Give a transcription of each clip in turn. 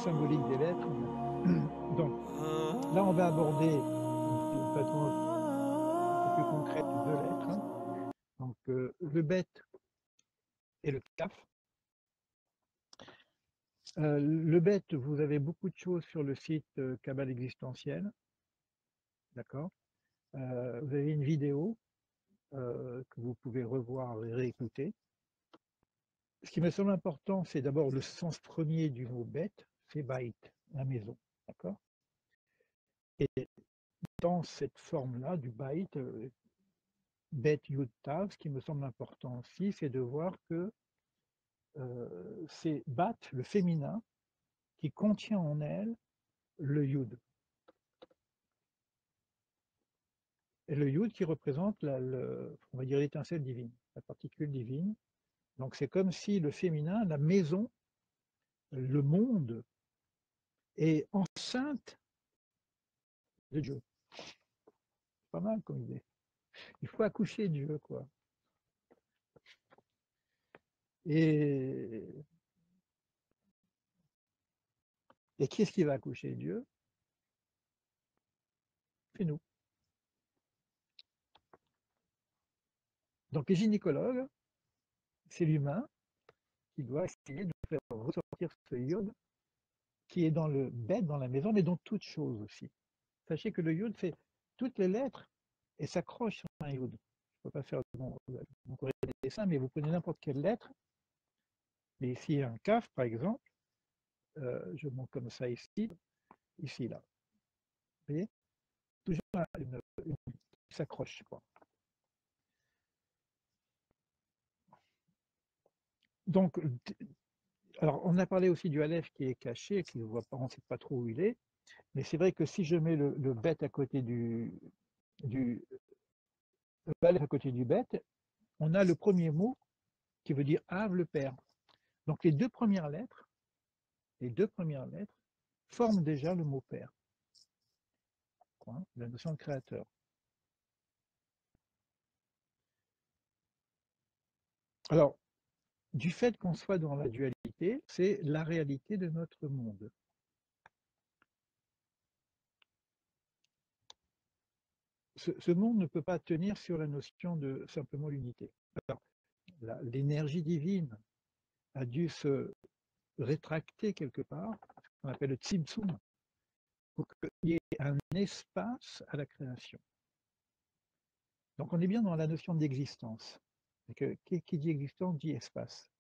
symbolique des lettres. Donc, là, on va aborder de façon un peu plus concrète deux lettres. Donc, le bet et le kaf. Le bet, vous avez beaucoup de choses sur le site Cabale Existentielle. D'accord. Vous avez une vidéo que vous pouvez revoir et réécouter. Ce qui me semble important, c'est d'abord le sens premier du mot bête, c'est bait, la maison. D'accord. Et dans cette forme-là du bait, bet yud tav, ce qui me semble important aussi, c'est de voir que c'est bat, le féminin, qui contient en elle le yud. Et le yud qui représente on va dire l'étincelle divine, la particule divine. Donc c'est comme si le féminin, la maison, le monde, est enceinte de Dieu. C'est pas mal comme idée. Il faut accoucher de Dieu, quoi. Et qui est-ce qui va accoucher de Dieu? C'est nous. Donc les gynécologues, c'est l'humain qui doit essayer de faire ressortir ce yod qui est dans le bête, dans la maison, mais dans toute chose aussi. Sachez que le yod fait toutes les lettres et s'accroche sur un yod. Je ne peux pas faire mon dessin, mais vous prenez n'importe quelle lettre, mais ici un kaf par exemple, je montre comme ça ici, là. Vous voyez? Toujours une qui s'accroche, quoi. Donc, alors on a parlé aussi du aleph qui est caché, qui ne voit pas, on ne sait pas trop où il est, mais c'est vrai que si je mets le bête à côté du aleph à côté du bête, on a le premier mot qui veut dire Ave le Père. Donc les deux premières lettres forment déjà le mot Père, hein, la notion de créateur. Alors, du fait qu'on soit dans la dualité, c'est la réalité de notre monde. Ce monde ne peut pas tenir sur la notion de simplement l'unité. L'énergie divine a dû se rétracter quelque part, ce qu'on appelle le tzimtzum, pour qu'il y ait un espace à la création. Donc on est bien dans la notion d'existence. Qui dit existence dit espace.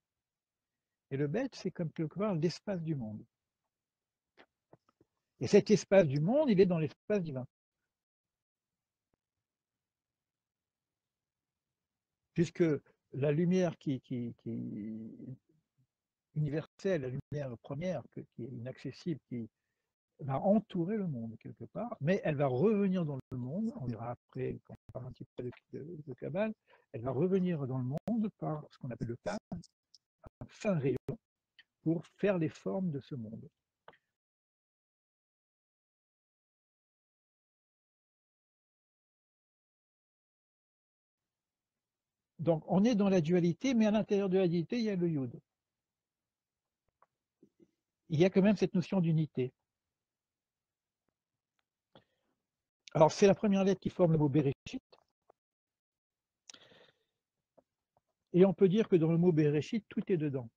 Et le bête, c'est comme quelque part l'espace du monde. Et cet espace du monde, il est dans l'espace divin. Puisque la lumière qui universelle, la lumière première, qui est inaccessible, qui va entourer le monde quelque part, mais elle va revenir dans le monde, on verra après quand on parle un petit peu de Kabbale, elle va revenir dans le monde par ce qu'on appelle le Kav, un fin rayon, pour faire les formes de ce monde. Donc on est dans la dualité, mais à l'intérieur de la dualité, il y a le Yud. Il y a quand même cette notion d'unité. Alors c'est la première lettre qui forme le mot Bereshit, et on peut dire que dans le mot Bereshit, tout est dedans.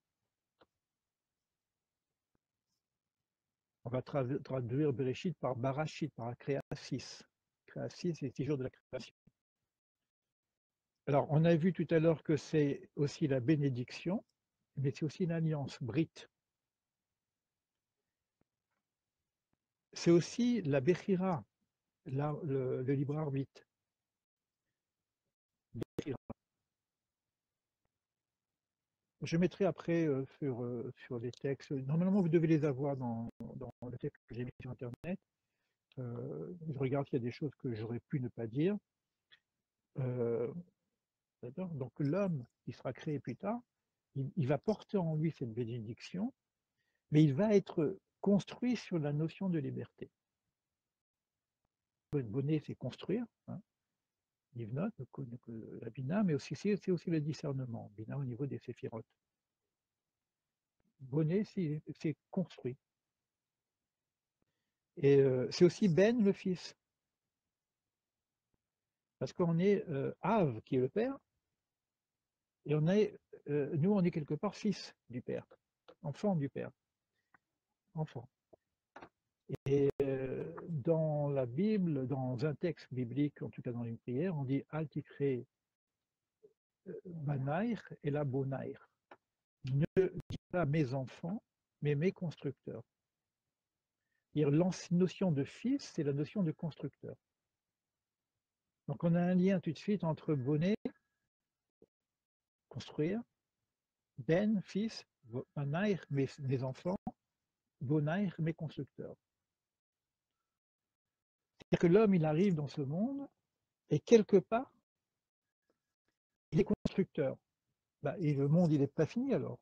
On va traduire Bereshit par Barashit, par Créasis. Créasis, c'est 6 jours de la création. Alors, on a vu tout à l'heure que c'est aussi la bénédiction, mais c'est aussi une alliance, Brit. C'est aussi la Bechira, le libre arbitre. Je mettrai après sur les textes. Normalement, vous devez les avoir dans le texte que j'ai mis sur Internet. Je regarde s'il y a des choses que j'aurais pu ne pas dire. Donc l'homme qui sera créé plus tard, il va porter en lui cette bénédiction, mais il va être construit sur la notion de liberté. Bonnet, c'est construire, hein, Livnot, la Bina, mais aussi c'est aussi le discernement, Bina au niveau des séphirotes. Bonnet, c'est construit. Et c'est aussi Ben le fils. Parce qu'on est Av qui est le père, et nous on est quelque part fils du père, enfant du père, enfant. Et dans la Bible, dans un texte biblique, en tout cas dans une prière, on dit Al tikre banair et la bonair. Ne dis pas mes enfants, mais mes constructeurs. La notion de fils, c'est la notion de constructeur. Donc on a un lien tout de suite entre bonnet, construire, ben, fils, banair, mes enfants, bonair, mes constructeurs. C'est-à-dire que l'homme, il arrive dans ce monde, et quelque part, il est constructeur. Bah, et le monde, il n'est pas fini alors,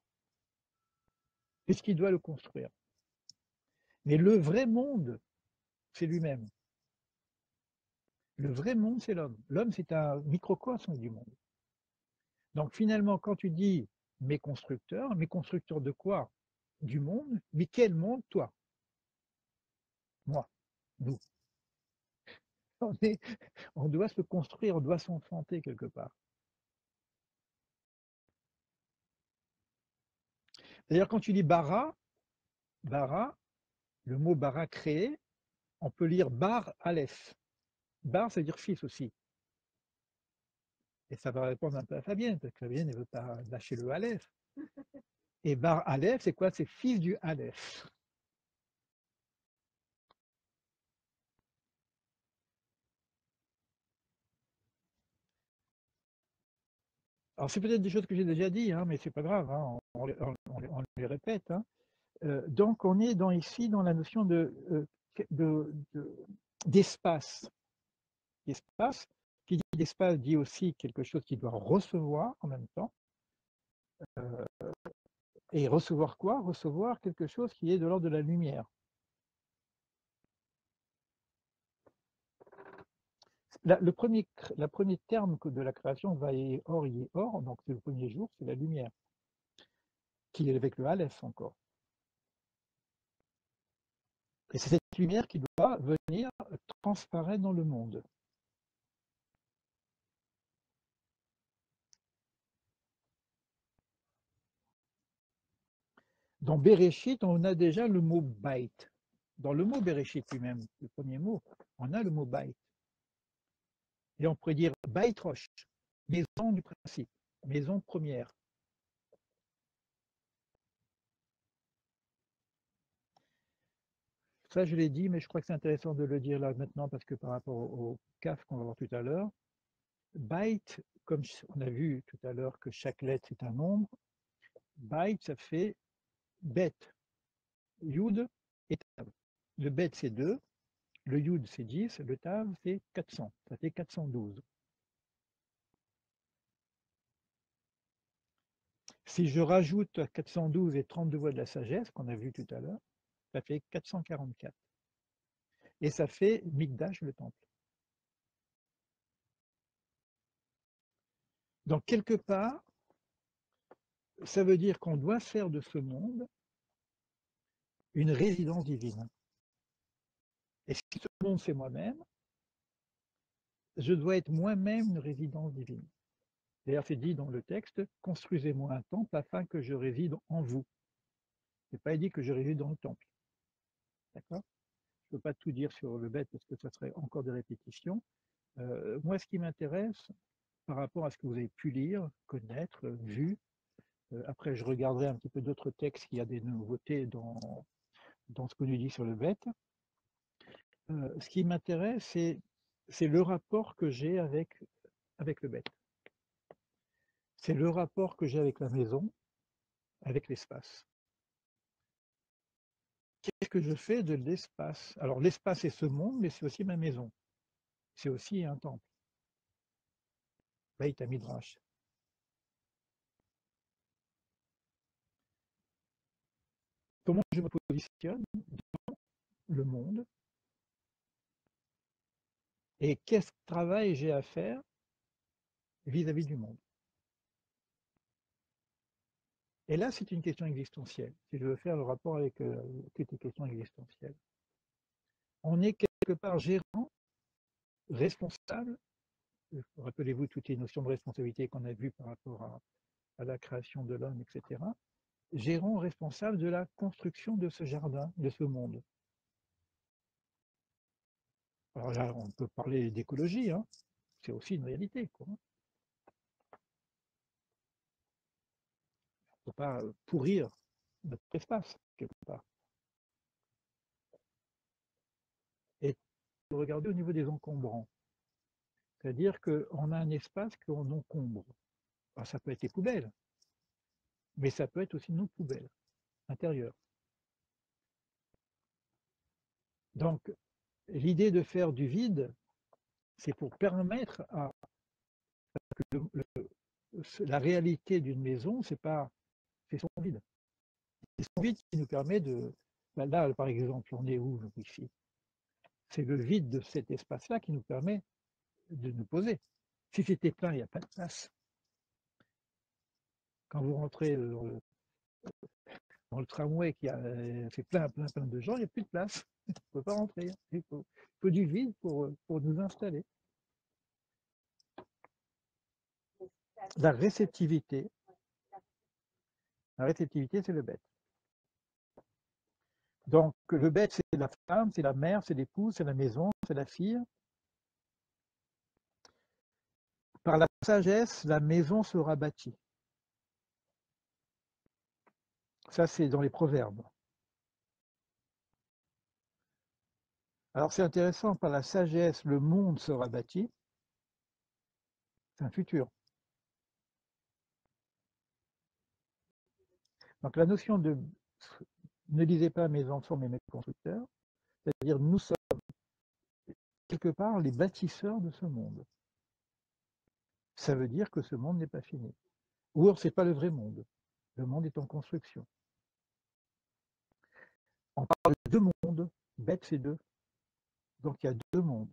puisqu'il doit le construire. Mais le vrai monde, c'est lui-même. Le vrai monde, c'est l'homme. L'homme, c'est un microcosme du monde. Donc finalement, quand tu dis mes constructeurs de quoi? Du monde, mais quel monde? Toi, moi, nous. On doit se construire, on doit s'enfanter quelque part. D'ailleurs, quand tu dis bara, le mot bara créé, on peut lire bar aleph. Bar, ça veut dire fils aussi. Et ça va répondre un peu à Fabienne, parce que Fabienne ne veut pas lâcher le aleph. Et bar aleph, c'est quoi? C'est fils du aleph. Alors, c'est peut-être des choses que j'ai déjà dit, hein, mais c'est pas grave, hein, on les répète. Hein. Donc, on est ici dans la notion d'espace. L'espace, qui dit l'espace dit aussi quelque chose qui doit recevoir en même temps. Et recevoir quoi? Recevoir quelque chose qui est de l'ordre de la lumière. Le premier terme de la création, va et or, donc c'est le premier jour, c'est la lumière, qui est avec le Aleph encore. Et c'est cette lumière qui doit venir transparaître dans le monde. Dans Bereshit, on a déjà le mot Bait. Dans le mot Bereshit lui-même, le premier mot, on a le mot Bait. Et on pourrait dire Bait Rosh, maison du principe, maison première. Ça, je l'ai dit, mais je crois que c'est intéressant de le dire là maintenant parce que par rapport au CAF qu'on va voir tout à l'heure, Byte, comme on a vu tout à l'heure que chaque lettre c'est un nombre, byte ça fait bête, yud et tav. Le bête c'est 2, le yud c'est 10, le tav c'est 400, ça fait 412. Si je rajoute à 412 et 32 voix de la sagesse qu'on a vu tout à l'heure, ça fait 444. Et ça fait Mikdash, le temple. Donc quelque part, ça veut dire qu'on doit faire de ce monde une résidence divine. Et si ce monde c'est moi-même, je dois être moi-même une résidence divine. D'ailleurs, c'est dit dans le texte, construisez-moi un temple afin que je réside en vous. Ce n'est pas dit que je réside dans le temple. D'accord? Je ne peux pas tout dire sur le bête parce que ça serait encore des répétitions. Moi, ce qui m'intéresse, par rapport à ce que vous avez pu lire, connaître, vu, après je regarderai un petit peu d'autres textes, il y a des nouveautés dans ce qu'on nous dit sur le bête. Ce qui m'intéresse, c'est le rapport que j'ai avec le bête. C'est le rapport que j'ai avec la maison, avec l'espace. Qu'est-ce que je fais de l'espace? Alors l'espace est ce monde, mais c'est aussi ma maison. C'est aussi un temple. Beit Midrash. Comment je me positionne dans le monde et quel travail j'ai à faire vis-à-vis du monde? Et là, c'est une question existentielle. Si je veux faire le rapport avec toutes les questions existentielles. on est quelque part gérant, responsable. Rappelez-vous toutes les notions de responsabilité qu'on a vues par rapport à la création de l'homme, etc. Gérant, responsable de la construction de ce jardin, de ce monde. Alors là, on peut parler d'écologie, hein. C'est aussi une réalité, quoi. Il ne faut pas pourrir notre espace, quelque part. Et regardez au niveau des encombrants. C'est-à-dire qu'on a un espace qu'on encombre. Alors, ça peut être les poubelles, mais ça peut être aussi nos poubelles intérieures. Donc, l'idée de faire du vide, c'est pour permettre à que la réalité d'une maison, c'est son vide. C'est son vide qui nous permet de... Là, par exemple, on est où ici? C'est le vide de cet espace-là qui nous permet de nous poser. Si c'était plein, il n'y a pas de place. Quand vous rentrez dans le tramway qui a fait plein de gens, il n'y a plus de place. On ne peut pas rentrer. Il faut du vide pour nous installer. La réceptivité, c'est le bête. Donc, le bête, c'est la femme, c'est la mère, c'est l'épouse, c'est la maison, c'est la fille. Par la sagesse, la maison sera bâtie. Ça, c'est dans les proverbes. Alors, c'est intéressant, par la sagesse, le monde sera bâti. C'est un futur. Donc, la notion de ne lisez pas mes enfants, mais mes constructeurs, c'est-à-dire nous sommes quelque part les bâtisseurs de ce monde. Ça veut dire que ce monde n'est pas fini. Ou alors, ce n'est pas le vrai monde. Le monde est en construction. On parle de deux mondes. Bête, c'est deux. Donc, il y a deux mondes.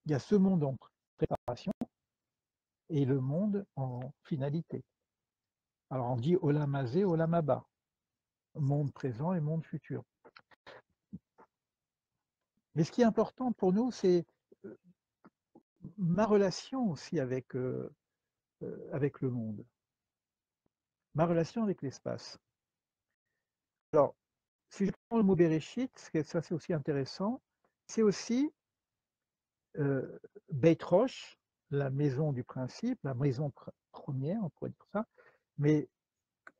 Il y a ce monde en préparation et le monde en finalité. Alors, on dit Olam Hazé, Olam Haba. Monde présent et monde futur. Mais ce qui est important pour nous, c'est ma relation aussi avec le monde. Ma relation avec l'espace. Alors, si je prends le mot Bereshit, ça c'est aussi intéressant, c'est aussi Beit Rosh, la maison du principe, la maison première, on pourrait dire ça, mais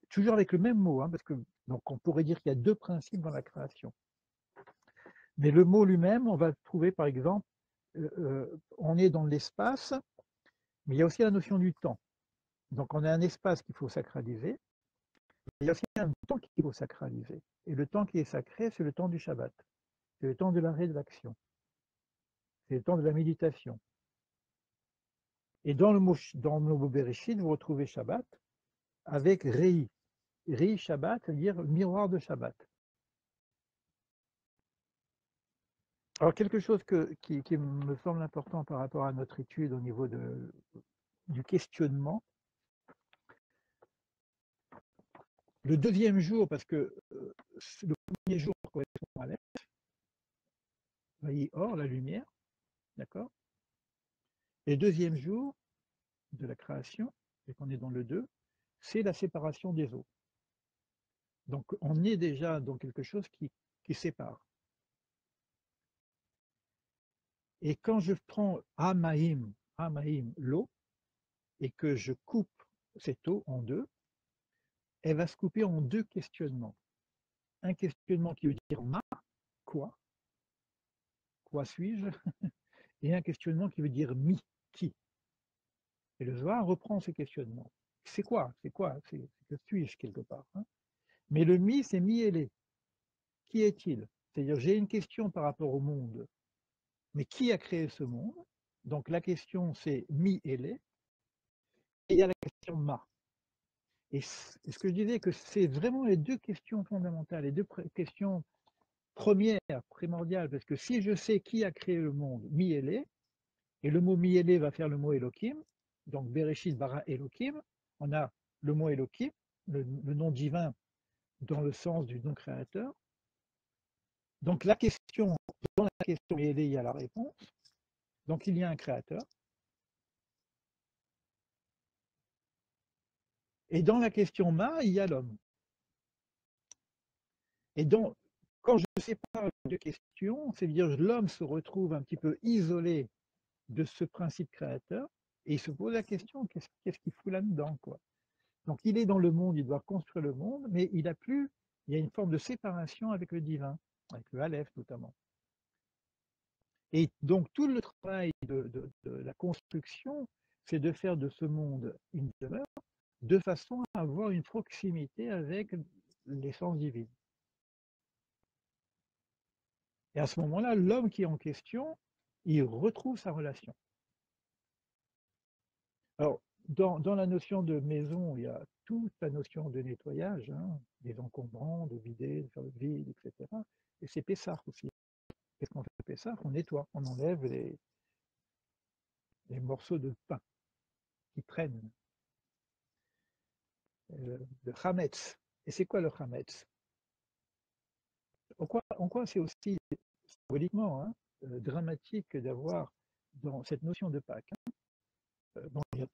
toujours avec le même mot, hein, parce que donc on pourrait dire qu'il y a deux principes dans la création. Mais le mot lui-même, on va le trouver par exemple, on est dans l'espace, mais il y a aussi la notion du temps. Donc on a un espace qu'il faut sacraliser, il y a aussi un temps qu'il faut sacraliser. Et le temps qui est sacré, c'est le temps du Shabbat. C'est le temps de l'arrêt de l'action. C'est le temps de la méditation. Et dans le mot Bereshit, vous retrouvez Shabbat avec Rei. Rei Shabbat, c'est-à-dire miroir de Shabbat. Alors quelque chose qui me semble important par rapport à notre étude au niveau du questionnement. Le deuxième jour, parce que le premier jour correspond à l'être, or, la lumière, d'accord. Et le deuxième jour de la création, et qu'on est dans le 2, c'est la séparation des eaux. Donc on est déjà dans quelque chose qui sépare. Et quand je prends Amaïm, l'eau, et que je coupe cette eau en deux, elle va se couper en deux questionnements. Un questionnement qui veut dire ma, quoi suis-je, et un questionnement qui veut dire mi, qui. Et le Zohar reprend ces questionnements. C'est quoi C'est que suis-je quelque part, hein. Mais le mi, c'est mi et les. Qui est-il? C'est-à-dire, j'ai une question par rapport au monde, mais qui a créé ce monde? Donc la question, c'est mi et les. Et il y a la question ma. Et ce que je disais, que c'est vraiment les deux questions fondamentales, les deux questions premières, primordiales, parce que si je sais qui a créé le monde, mi et les, et le mot mi et les va faire le mot Elohim, donc Bereshit bara Elohim, on a le mot Elohim, le nom divin dans le sens du nom créateur. Donc la question question, dans la question il y a la réponse. Donc il y a un créateur. Et dans la question ma, il y a l'homme. Et donc, quand je sépare les deux questions, c'est-à-dire l'homme se retrouve un petit peu isolé de ce principe créateur, et il se pose la question, qu'est-ce qu'il fout là-dedans, quoi. Donc il est dans le monde, il doit construire le monde, mais il y a une forme de séparation avec le divin, avec le Aleph notamment. Et donc tout le travail de la construction, c'est de faire de ce monde une demeure, de façon à avoir une proximité avec l'essence divine. Et à ce moment-là, l'homme qui est en question, il retrouve sa relation. Alors, dans la notion de maison, il y a toute la notion de nettoyage, hein, des encombrants, de vider, de faire le vide, etc. Et c'est Pessah aussi. Qu'est-ce qu'on fait à Pessah? On nettoie, on enlève les morceaux de pain qui traînent, le chametz. Et c'est quoi le chametz? En quoi c'est aussi symboliquement dramatique d'avoir dans cette notion de Pâques. Bon, il y a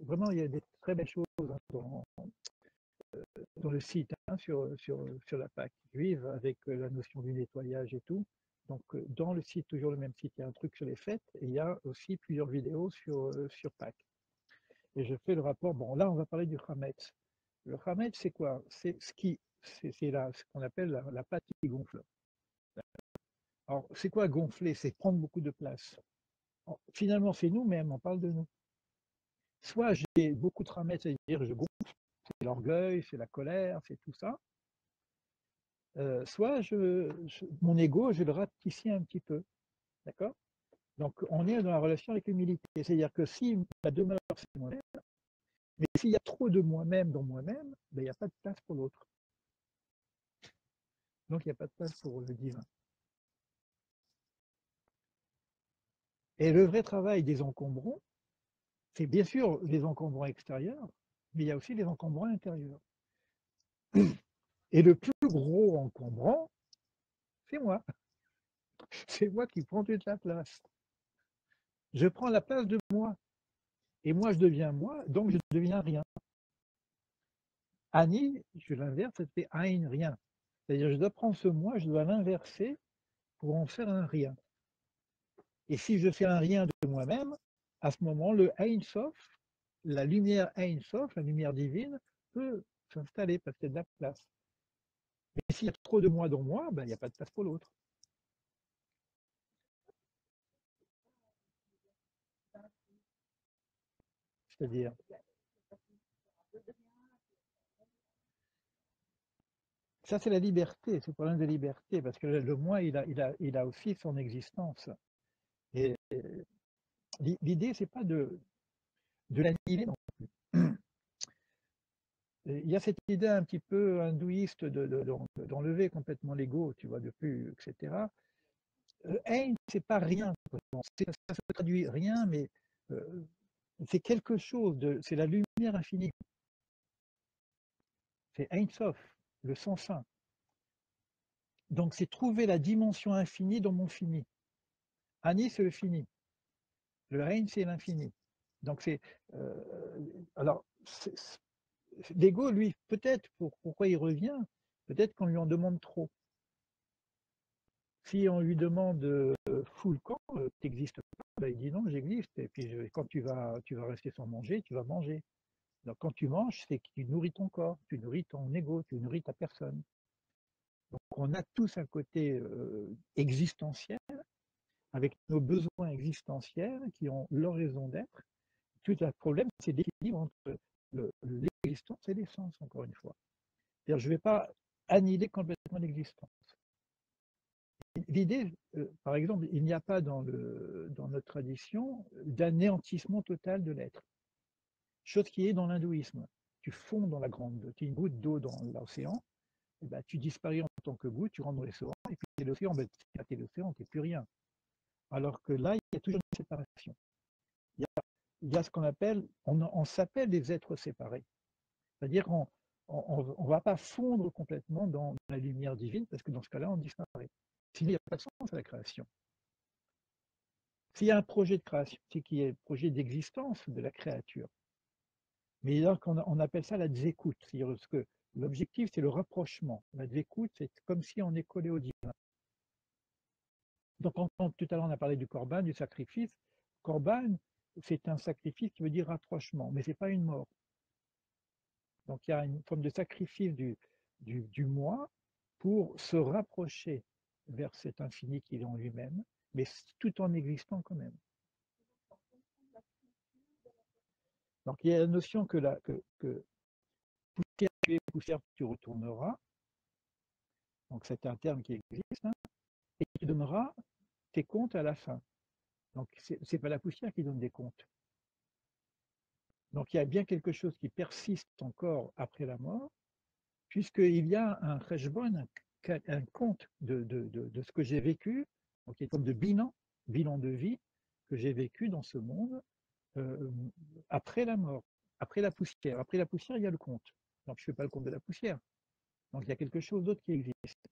vraiment, il y a des très belles choses dans le site sur la Pâques juive avec la notion du nettoyage et tout. Donc, dans le site, toujours le même site, il y a un truc sur les fêtes et il y a aussi plusieurs vidéos sur Pâques. Et je fais le rapport. Bon, là, on va parler du Hametz. Le Hametz, c'est quoi? C'est ce qu'on appelle la pâte qui gonfle. Alors, c'est quoi gonfler? C'est prendre beaucoup de place. Alors, finalement, c'est nous-mêmes, on parle de nous. Soit j'ai beaucoup de Hametz, c'est-à-dire je gonfle, c'est l'orgueil, c'est la colère, c'est tout ça. Soit mon ego, je le rapetissis un petit peu. D'accord? Donc, on est dans la relation avec l'humilité. C'est-à-dire que si ma demeure, c'est moi-même, mais s'il y a trop de moi-même dans moi-même, ben, il n'y a pas de place pour l'autre. Donc, il n'y a pas de place pour le divin. Et le vrai travail des encombrants, c'est bien sûr les encombrants extérieurs, mais il y a aussi les encombrants intérieurs. Et le plus gros encombrant, c'est moi. C'est moi qui prends toute la place. Je prends la place de moi. Et moi, je deviens moi, donc je deviens rien. Ani, je l'inverse, ça fait Ain, rien. C'est-à-dire, je dois prendre ce moi, je dois l'inverser pour en faire un rien. Et si je fais un rien de moi-même, à ce moment, le Ein Sof, la lumière Ein Sof, la lumière divine, peut s'installer parce qu'il y a de la place. Mais s'il y a trop de moi dans moi, ben, il n'y a pas de place pour l'autre. C'est-à-dire, ça c'est la liberté, c'est le problème de liberté, parce que le moi, il a aussi son existence. Et l'idée, c'est pas de l'annihiler non plus. Il y a cette idée un petit peu hindouiste d'enlever complètement l'ego, tu vois, de plus, etc. Ein, c'est pas rien. Ça se traduit rien, mais c'est quelque chose, c'est la lumière infinie. C'est Ein Sof, le sans fin. Donc c'est trouver la dimension infinie dans mon fini. Ani, c'est le fini. Le Ein, c'est l'infini. Donc c'est. Alors, l'ego, lui, peut-être, pourquoi il revient? Peut-être qu'on lui en demande trop. Si on lui demande fous le camp, t'existes pas, ben, il dit non, j'existe. Et puis quand tu vas rester sans manger, tu vas manger. Donc quand tu manges, c'est que tu nourris ton corps, tu nourris ton ego, tu nourris ta personne. Donc on a tous un côté existentiel, avec nos besoins existentiels qui ont leur raison d'être. Tout le problème, c'est l'équilibre entre l'existence et l'essence, encore une fois. C'est-à-dire, je ne vais pas annihiler complètement l'existence. L'idée, par exemple, il n'y a pas dans notre tradition d'anéantissement total de l'être. Chose qui est dans l'hindouisme. Tu fonds dans la grande, tu es une goutte d'eau dans l'océan, et ben, tu disparais en tant que goutte, tu rentres dans l'océan, et puis l'océan, ben, tu es l'océan, tu n'es plus rien. Alors que là, il y a toujours une séparation. Il y a ce qu'on appelle, on s'appelle des êtres séparés. C'est-à-dire qu'on on ne va pas fondre complètement dans la lumière divine, parce que dans ce cas-là, on disparaît. Sinon, il n'y a pas de sens à la création. S'il y a un projet de création, c'est qu'il y a un projet d'existence de la créature. Mais donc, on appelle ça la dzékout. C'est-à-dire que l'objectif, c'est le rapprochement. La dzékout, c'est comme si on est collé au divin. Donc, tout à l'heure, on a parlé du korban, du sacrifice. Korban, c'est un sacrifice qui veut dire rapprochement, mais ce n'est pas une mort. Donc, il y a une forme de sacrifice du moi pour se rapprocher vers cet infini qui est en lui-même, mais tout en existant quand même. Donc, il y a la notion que poussière tu es, poussière tu retourneras. Donc, c'est un terme qui existe, hein, et qui donnera tes comptes à la fin. Donc, ce n'est pas la poussière qui donne des comptes. Donc, il y a bien quelque chose qui persiste encore après la mort, puisqu'il y a un cheshbon, un compte de ce que j'ai vécu, donc il est comme de bilan de vie que j'ai vécu dans ce monde après la mort, après la poussière. Après la poussière, il y a le compte. Donc, je ne fais pas le compte de la poussière. Donc, il y a quelque chose d'autre qui existe.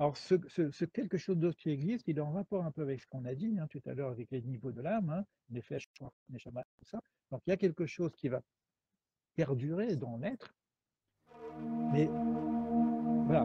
Alors, ce quelque chose d'autre qui existe, il est en rapport un peu avec ce qu'on a dit tout à l'heure, avec les niveaux de l'âme, hein, Nefesh, Neshama, tout ça. Donc, il y a quelque chose qui va perdurer dans l'être, mais voilà,